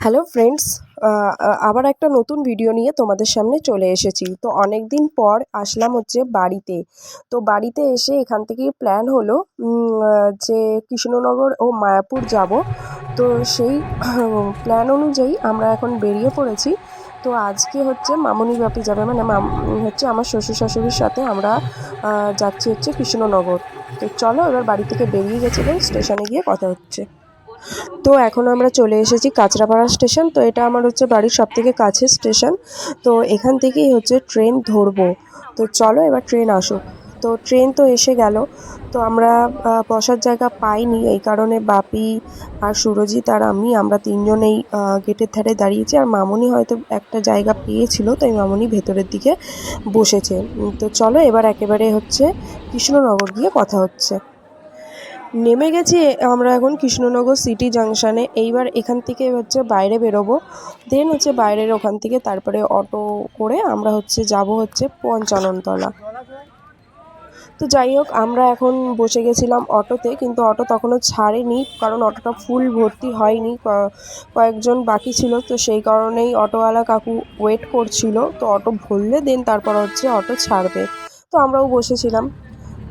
Hello friends, আবার একটা নতুন ভিডিও নিয়ে তোমাদের সামনে চলে এসেছি। তো অনেক দিন পর আসলাম হচ্ছে বাড়িতে। তো বাড়িতে এসে এখান থেকেই প্ল্যান হলো যে কৃষ্ণনগর ও মায়াপুর যাব। তো সেই প্ল্যান অনুযায়ী আমরা এখন বেরিয়ে পড়েছি। তো আজকে হচ্ছে মামুনি বাপি যাবে, মানে হচ্ছে আমার শ্বশুর শাশুড়ির সাথে আমরা যাচ্ছি হচ্ছে কৃষ্ণনগর। তো চলো এবার বাড়ি থেকে বেরিয়ে গেছি, এবার স্টেশনে গিয়ে কথা হচ্ছে। তো এখন আমরা চলে এসেছি কাঁচরাপাড়া স্টেশন। তো এটা আমার হচ্ছে বাড়ির সবথেকে কাছের স্টেশন। তো এখান থেকেই হচ্ছে ট্রেন ধরবো। তো চলো এবার ট্রেন আসুক। তো ট্রেন তো এসে গেল। তো আমরা বসার জায়গা পাইনি, এই কারণে বাপি আর সুরজিৎ আর আমরা তিনজনেই গেটের ধারে দাঁড়িয়েছি। আর মামুনি হয়তো একটা জায়গা পেয়েছিল, তাই মামুনি ভেতরের দিকে বসেছে। তো চলো এবার একেবারে হচ্ছে কৃষ্ণনগর গিয়ে কথা হচ্ছে। নেমে গেছি আমরা এখন কৃষ্ণনগর সিটি জাংশনে। এইবার এখান থেকে হচ্ছে বাইরে বেরোবো, দেন হচ্ছে বাইরের ওখান থেকে তারপরে অটো করে আমরা হচ্ছে যাব হচ্ছে পঞ্চাননতলা। তো যাই হোক, আমরা এখন বসে গেছিলাম অটোতে, কিন্তু অটো তখনও ছাড়েনি, কারণ অটোটা ফুল ভর্তি হয়নি, কয়েকজন বাকি ছিল। তো সেই কারণেই অটোওয়ালা কাকু ওয়েট করছিল। তো অটো ভরলে দেন তারপর হচ্ছে অটো ছাড়বে। তো আমরাও বসেছিলাম।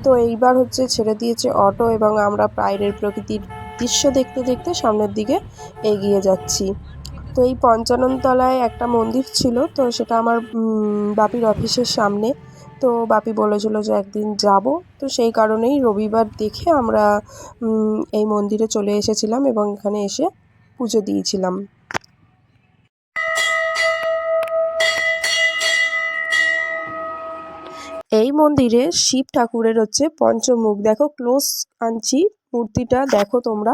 তো এইবার হচ্ছে ছেড়ে দিয়েছে অটো এবং আমরা বাইরের প্রকৃতির দৃশ্য দেখতে দেখতে সামনের দিকে এগিয়ে যাচ্ছি। তো এই পঞ্চাননতলায় একটা মন্দির ছিল, তো সেটা আমার বাপির অফিসের সামনে। তো বাপি বলেছিল যে একদিন যাব। তো সেই কারণেই রবিবার দেখে আমরা এই মন্দিরে চলে এসেছিলাম এবং এখানে এসে পুজো দিয়েছিলাম। এই মন্দিরে শিব ঠাকুরের হচ্ছে পঞ্চমুখ, দেখো ক্লোজ আনছি, মূর্তিটা দেখো তোমরা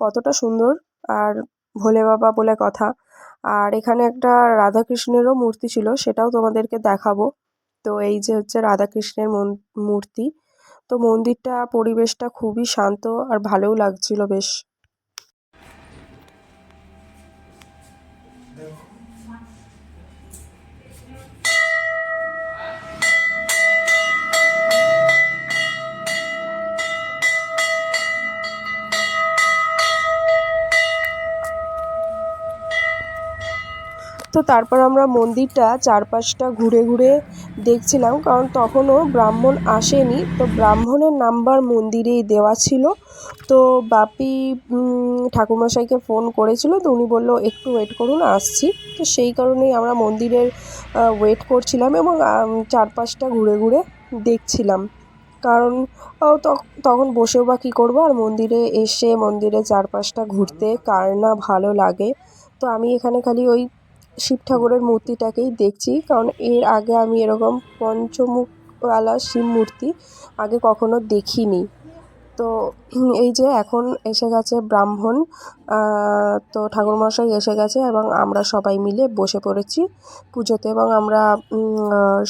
কতটা সুন্দর। আর ভোলে বাবা বলে কথা। আর এখানে একটা রাধাকৃষ্ণেরও মূর্তি ছিল, সেটাও তোমাদেরকে দেখাবো। তো এই যে হচ্ছে রাধাকৃষ্ণের মূর্তি। তো মন্দিরটা পরিবেশটা খুবই শান্ত আর ভালোও লাগছিল বেশ। তো তারপর আমরা মন্দিরটা চারপাশটা ঘুরে ঘুরে দেখছিলাম, কারণ তখনও ব্রাহ্মণ আসেনি। তো ব্রাহ্মণের নাম্বার মন্দিরেই দেওয়া ছিল। তো বাপি ঠাকুরমশাইকে ফোন করেছিল, তো উনি বললো একটু ওয়েট করুন, আসছি। তো সেই কারণেই আমরা মন্দিরের ওয়েট করছিলাম এবং চারপাশটা ঘুরে ঘুরে দেখছিলাম। কারণ তখন বসেও বা কী করবো, আর মন্দিরে এসে মন্দিরের চারপাশটা ঘুরতে কার না ভালো লাগে। তো আমি এখানে খালি ওই শিব ঠাকুরের মূর্তিটাকেই দেখছি, কারণ এর আগে আমি এরকম পঞ্চমুখওয়ালা শিব মূর্তি আগে কখনো দেখিনি। তো এই যে এখন এসে গেছে ব্রাহ্মণ, তো ঠাকুরমশাই এসে গেছে এবং আমরা সবাই মিলে বসে পড়েছি পুজোতে। এবং আমরা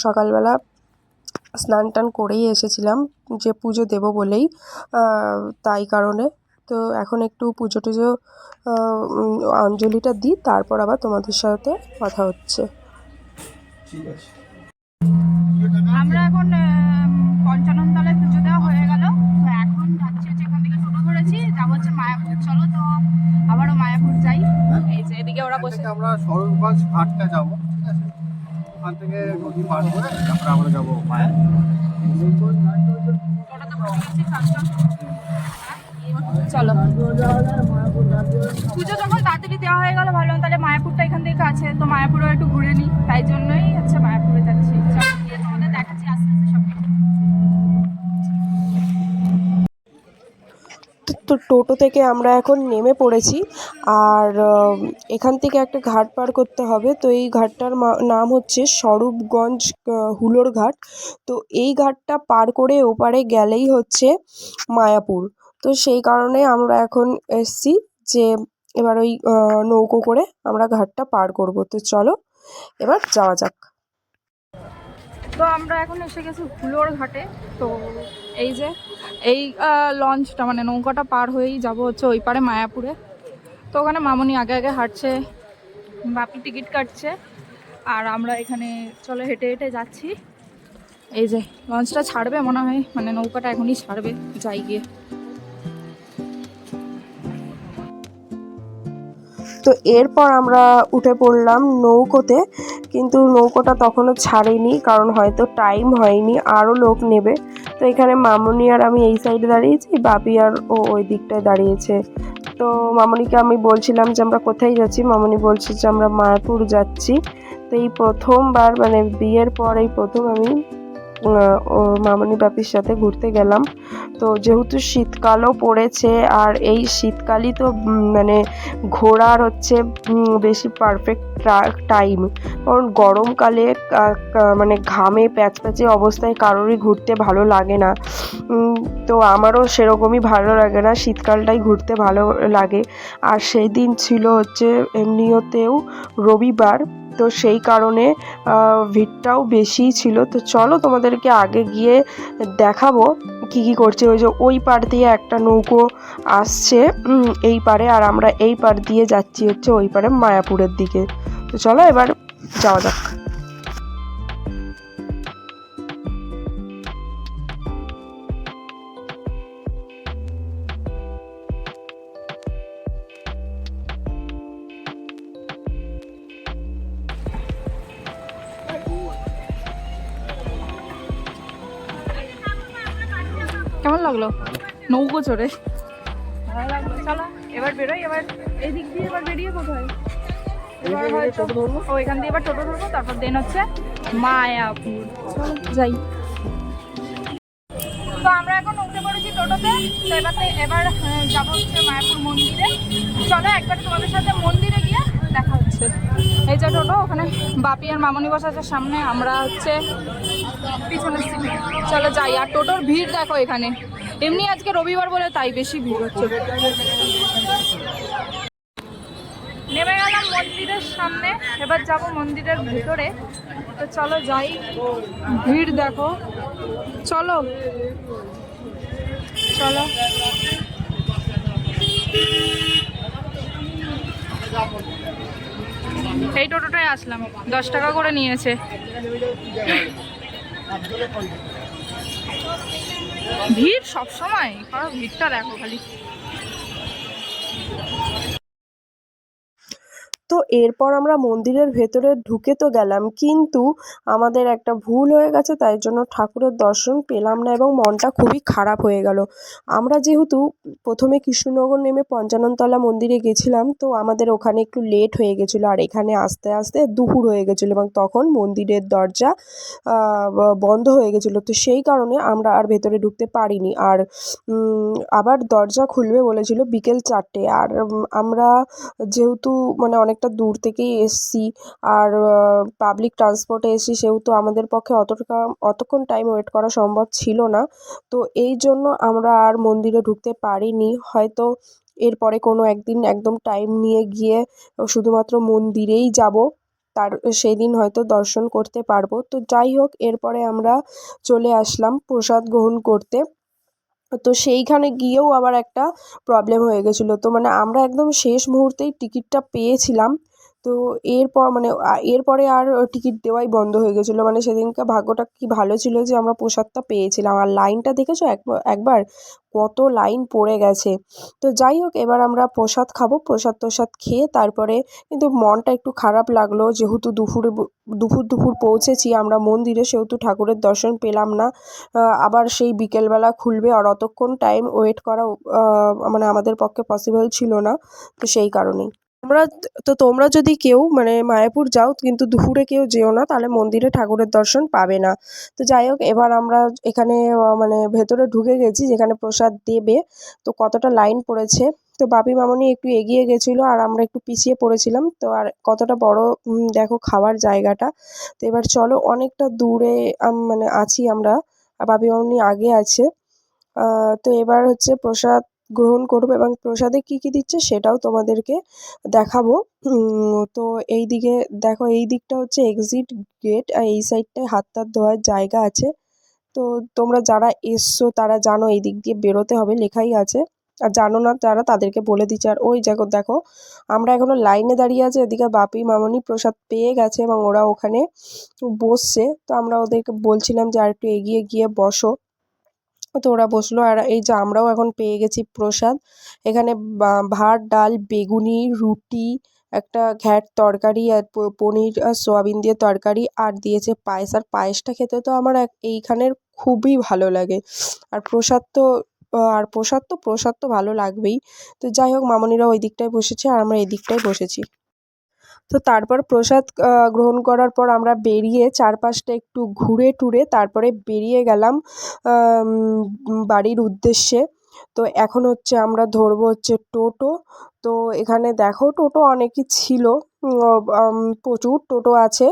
সকালবেলা স্নান টান করেই এসেছিলাম, যে পুজো দেবো বলেই, তাই কারণে। তো এখন একটু পুজো টুজো অঞ্জলিটা দিই, তারপর আবার তোমাদের সাথে কথা হচ্ছে। ঠিক আছে। আমরা এখন পঞ্চাননতলায় পুজো দেওয়া হয়ে গেল। তো এখন যাচ্ছি হচ্ছে, এখান থেকে টোটো ধরেছি, যাবো হচ্ছে মায়াপুর। চলো তো আবারও মায়াপুর যাই। এই যে এদিকে ওরা বসে, আমরা সরোজগঞ্জ ঘাটটা যাবো, ঠিক আছে? ওখান থেকে নদী পার করে তারপরে আমরা যাবো মায়াপুর। টোটোতে বসে গেছি সাতটা। চলো, পুজো যখন তাড়াতাড়ি দেওয়া হয়ে গেল ভালো, তাহলে মায়াপুরটা এখান থেকে আছে, তো মায়াপুরও একটু ঘুরে নিই, তাই জন্যই হচ্ছে মায়াপুরে যাচ্ছি। চলো গিয়ে তোমাদের দেখাচ্ছি আস্তে আস্তে সব কিছু। তো টোটো থেকে আমরা এখন নেমে পড়েছি। আর এখান থেকে একটা ঘাট পার করতে হবে। তো এই ঘাটটার নাম হচ্ছে স্বরূপগঞ্জ হুলোর ঘাট। তো এই ঘাটটা পার করে ওপারে গেলেই হচ্ছে মায়াপুর। তো সেই কারণে আমরা এখন এসছি যে এবার ওই নৌকো করে আমরা ঘাটটা পার করব। তো চলো এবার যাওয়া যাক। তো আমরা এখন এসে গেছি হুলোর ঘাটে। তো এই যে এই লঞ্চটা, মানে নৌকাটা পার হয়েই যাব হচ্ছে ওই পারে মায়াপুরে। তো ওখানে মামুনি আগে আগে হাঁটছে, বাপি টিকিট কাটছে, আর আমরা এখানে চলো হেঁটে হেঁটে যাচ্ছি। এই যে লঞ্চটা ছাড়বে মনে হয়, মানে নৌকাটা এখনই ছাড়বে, যাই গিয়ে। তো এরপর আমরা উঠে পড়লাম নৌকোতে, কিন্তু নৌকোটা তখনও ছাড়েনি, কারণ হয়তো টাইম হয়নি, আরও লোক নেবে। তো এখানে মামুনি আর আমি এই সাইডে দাঁড়িয়েছি, বাপি আর ও ওই দিকটায় দাঁড়িয়েছে। তো মামুনিকে আমি বলছিলাম যে আমরা কোথায় যাচ্ছি, মামুনি বলছে যে আমরা মায়াপুর যাচ্ছি। তো এই প্রথমবার মানে বিয়ের পর এই প্রথম আমি ও মামনি বাপির সাথে ঘুরতে গেলাম। তো যেহেতু শীতকালও পড়েছে, আর এই শীতকালই তো মানে ঘোরার হচ্ছে বেশি পারফেক্ট টাইম, কারণ গরমকালে মানে ঘামে প্যাচপ্যাচে অবস্থায় কারোরই ঘুরতে ভালো লাগে না। তো আমারও সেরকমই ভালো লাগে না, শীতকালটাই ঘুরতে ভালো লাগে। আর সেই দিন ছিল হচ্ছে এমনিতেও রবিবার, তো সেই কারণে ভিড়টাও বেশিই ছিল। তো চলো তোমাদেরকে আগে গিয়ে দেখাবো কি কি করছে। ওই যে ওই পার দিয়ে একটা নৌকো আসছে এই পারে, আর আমরা এই পার দিয়ে যাচ্ছি হচ্ছে ওই পারে মায়াপুরের দিকে। তো চলো এবার যাওয়া যাক। কেমন লাগলো নৌকো চড়ে? ভালো লাগলো। চলো এবার বেরোই। এবার এই দিক দিয়ে এবার বেরিয়ে কোথায়? এবার হয়তো এখান দিয়ে এবার টোটো ধরবো, তারপর দেন হচ্ছে মায়াপুর। চলো যাই। তো আমরা এখন উঠে পড়েছি টোটোতে। তো এবার যাবো হচ্ছে মায়াপুর মন্দিরে। চলো একবার তোমাদের সাথে মন্দিরে গিয়ে দেখা হচ্ছে। এই যে টোটো, ওখানে বাপি আর মামনি বসা আছে সামনে, আমরা হচ্ছে পিছনের সিটে। চলো যাই। আর টোটোর ভিড় দেখো এখানে, এমনি আজকে রবিবার বলে তাই বেশি ভিড় হচ্ছে। নেমে গেলাম মন্দিরের সামনে, এবার যাব মন্দিরের ভেতরে। তো চলো যাই। ভিড় দেখো, চলো চলো। এই টোটোটায় আসলাম, 10 টাকা করে নিয়েছে। ভিড় সব সময়, কারণ ভিড়টা দেখো খালি। তো এরপর আমরা মন্দিরের ভেতরে ঢুকে তো গেলাম, কিন্তু আমাদের একটা ভুল হয়ে গেছে, তাই জন্য ঠাকুরের দর্শন পেলাম না এবং মনটা খুবই খারাপ হয়ে গেল। আমরা যেহেতু প্রথমে কৃষ্ণনগর নেমে পঞ্চাননতলা মন্দিরে গেছিলাম, তো আমাদের ওখানে একটু লেট হয়ে গেছিলো, আর এখানে আস্তে আস্তে দুপুর হয়ে গেছিলো এবং তখন মন্দিরের দরজা বন্ধ হয়ে গেছিলো। তো সেই কারণে আমরা আর ভেতরে ঢুকতে পারিনি। আর আবার দরজা খুলবে বলেছিল বিকেল 4টে। আর আমরা যেহেতু মানে অনেকটা দূর থেকেই এসছি, আর পাবলিক ট্রান্সপোর্টে এসছি, সেহেতু আমাদের পক্ষে অতক্ষণ টাইম ওয়েট করা সম্ভব ছিল না। তো এই জন্য আমরা আর মন্দিরে ঢুকতে পারিনি। হয়তো এরপরে কোনো একদিন একদম টাইম নিয়ে গিয়ে শুধুমাত্র মন্দিরেই যাব, তার সেই দিন হয়তো দর্শন করতে পারবো। তো যাই হোক, এরপরে আমরা চলে আসলাম প্রসাদ গ্রহণ করতে। তো সেইখানে গিয়েও আবার একটা প্রবলেম হয়ে গেছিলো। তো মানে আমরা একদম শেষ মুহূর্তেই টিকিটটা পেয়েছিলাম। তো এরপর মানে এরপরে আর টিকিট দেওয়াই বন্ধ হয়ে গেছিলো। মানে সেদিনকে ভাগ্যটা কি ভালো ছিল যে আমরা প্রসাদটা পেয়েছিলাম। আর লাইনটা দেখেছো একবার কত লাইন পড়ে গেছে। তো যাই হোক, এবার আমরা প্রসাদ খাবো। প্রসাদ খেয়ে তারপরে কিন্তু মনটা একটু খারাপ লাগলো, যেহেতু দুপুর পৌঁছেছি আমরা মন্দিরে, সেহেতু ঠাকুরের দর্শন পেলাম না। আবার সেই বিকেলবেলা খুলবে, আর অতক্ষণ টাইম ওয়েট করা মানে আমাদের পক্ষে পসিবল ছিল না। তো সেই কারণেই তোমরা যদি কেউ মানে মায়াপুর যাও, কিন্তু দুপুরে কেউ যেও না, তাহলে মন্দিরে ঠাকুরের দর্শন পাবে না। তো যাই হোক, এবার আমরা এখানে মানে ভেতরে ঢুকে গেছি যেখানে প্রসাদ দেবে। তো কতটা লাইন পড়েছে। তো বাপি মামনি একটু এগিয়ে গেছিলো আর আমরা একটু পিছিয়ে পড়েছিলাম। তো আর কতটা বড় দেখো খাওয়ার জায়গাটা। তো এবার চলো, অনেকটা দূরে মানে আছি আমরা, আর বাপি মামনি আগে আছে। তো এবার হচ্ছে প্রসাদ গ্রহণ করবো এবং প্রসাদে কী কী দিচ্ছে সেটাও তোমাদেরকে দেখাবো। তো এই দিকে দেখো, এই দিকটা হচ্ছে এক্সিট গেট, আর এই সাইডটায় হাত টাত ধোয়ার জায়গা আছে। তো তোমরা যারা এসছো তারা জানো এই দিক দিয়ে বেরোতে হবে, লেখাই আছে। আর জানো না যারা, তাদেরকে বলে দিচ্ছে। আর ওই দেখো দেখো, আমরা এখনো লাইনে দাঁড়িয়ে আছি, এদিকে বাপি মামনি প্রসাদ পেয়ে গেছে এবং ওরা ওখানে বসছে। তো আমরা ওদেরকে বলছিলাম যে আর একটু এগিয়ে গিয়ে বসো। তো ওরা বসলো। আর এই যে আমরাও এখন পেয়ে গেছি প্রসাদ। এখানে ভাত, ডাল, বেগুনি, রুটি, একটা ঘ্যাট তরকারি আর পনির আর সোয়াবিন দিয়ে তরকারি আর দিয়েছে পায়েস। আর পায়েসটা খেতে তো আমার এইখানের খুবই ভালো লাগে। আর প্রসাদ তো ভালো লাগবেই। তো যাই হোক, মামনিরা ওই দিকটায় বসেছে আর আমরা এই দিকটায় বসেছি। তো তারপর প্রসাদ গ্রহণ করার পর আমরা বেরিয়ে চারপাশটা একটু ঘুরে টুরে তারপরে বেরিয়ে গেলাম বাড়ির উদ্দেশ্যে। তো এখন হচ্ছে আমরা ধরবো হচ্ছে টোটো। তো এখানে দেখো টোটো অনেকই ছিল, প্রচুর টোটো আছে।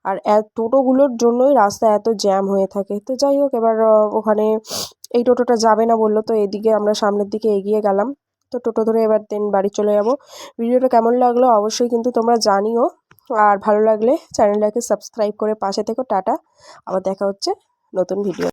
আর টোটোগুলোর জন্যই রাস্তা এত জ্যাম হয়ে থাকে। তো যাই হোক, এবার ওখানে এই টোটোটা যাবে না বললো, তো এদিকে আমরা সামনের দিকে এগিয়ে গেলাম। তো টোটো ধরে এবার দেন বাড়ি চলে যাব। ভিডিওটা কেমন লাগলো অবশ্যই কিন্তু তোমরা জানিও। আর ভালো লাগলে চ্যানেলটাকে সাবস্ক্রাইব করে পাশে থেকো। টাটা, আবার দেখা হচ্ছে নতুন ভিডিও।